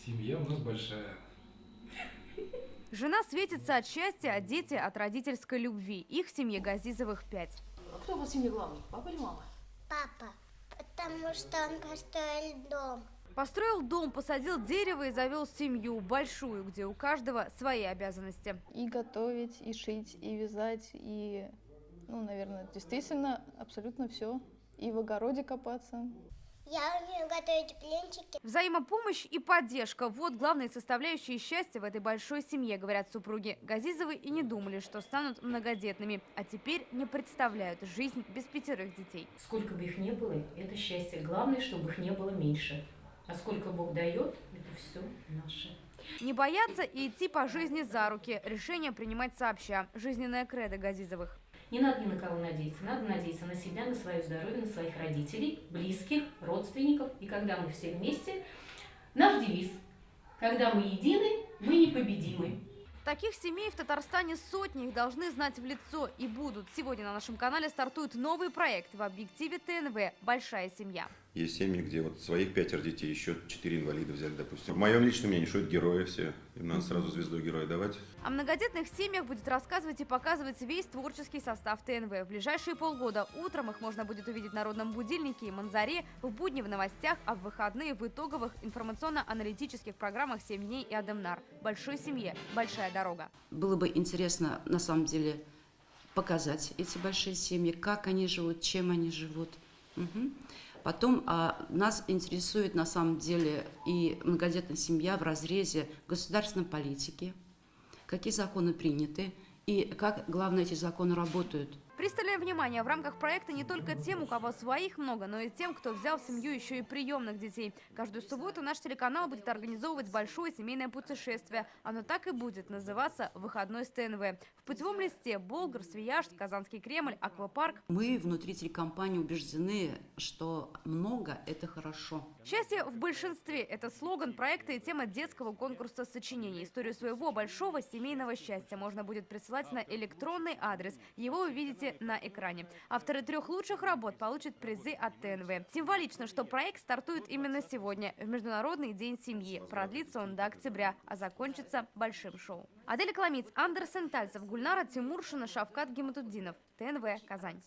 Семья у нас большая. Жена светится от счастья, а дети от родительской любви. Их в семье Газизовых 5. А кто у вас в семье главный, папа или мама? Папа, потому что он построил дом. Построил дом, посадил дерево и завел семью большую, где у каждого свои обязанности. И готовить, и шить, и вязать, и, наверное, действительно абсолютно все. И в огороде копаться. Я умею готовить блинчики. Взаимопомощь и поддержка – вот главные составляющие счастья в этой большой семье, говорят супруги. Газизовы и не думали, что станут многодетными, а теперь не представляют жизнь без 5 детей. Сколько бы их ни было, это счастье. Главное, чтобы их не было меньше. А сколько Бог дает, это все наше. Не бояться и идти по жизни за руки. Решение принимать сообща. Жизненная кредо Газизовых. Не надо ни на кого надеяться. Надо надеяться на себя, на свое здоровье, на своих родителей, близких, родственников. И когда мы все вместе, наш девиз: когда мы едины, мы непобедимы. Таких семей в Татарстане сотни, их должны знать в лицо и будут. Сегодня на нашем канале стартует новый проект в объективе ТНВ «Большая семья». Есть семьи, где вот своих 5 детей, еще 4 инвалида взяли, допустим. В моем личном мнении, что это герои все. Им надо сразу звезду героя давать. О многодетных семьях будет рассказывать и показывать весь творческий состав ТНВ. В ближайшие полгода утром их можно будет увидеть в народном будильнике и Манзаре, в будни в новостях, а в выходные в итоговых информационно-аналитических программах «7 дней» и «Адемнар». Большой семье большая дорога. Было бы интересно, на самом деле, показать эти большие семьи, как они живут, чем они живут. Потом нас интересует на самом деле и многодетная семья в разрезе государственной политики, какие законы приняты и как, главное, эти законы работают. Пристальное внимание в рамках проекта не только тем, у кого своих много, но и тем, кто взял в семью еще и приемных детей. Каждую субботу наш телеканал будет организовывать большое семейное путешествие. Оно так и будет называться «Выходной с ТНВ». В путевом листе Болгар, Свияжск, Казанский Кремль, аквапарк. Мы внутри телекомпании убеждены, что много – это хорошо. Счастье в большинстве – это слоган проекта и тема детского конкурса сочинений. Историю своего большого семейного счастья можно будет присылать на электронный адрес. Его вы видите на экране. Авторы 3 лучших работ получат призы от ТНВ. Символично, что проект стартует именно сегодня, в Международный день семьи. Продлится он до октября, а закончится большим шоу. Адель Кламиц, Андерсен Тальцев, Гульнара Тимуршина, Шавкат Гиматуддинов. ТНВ, Казань.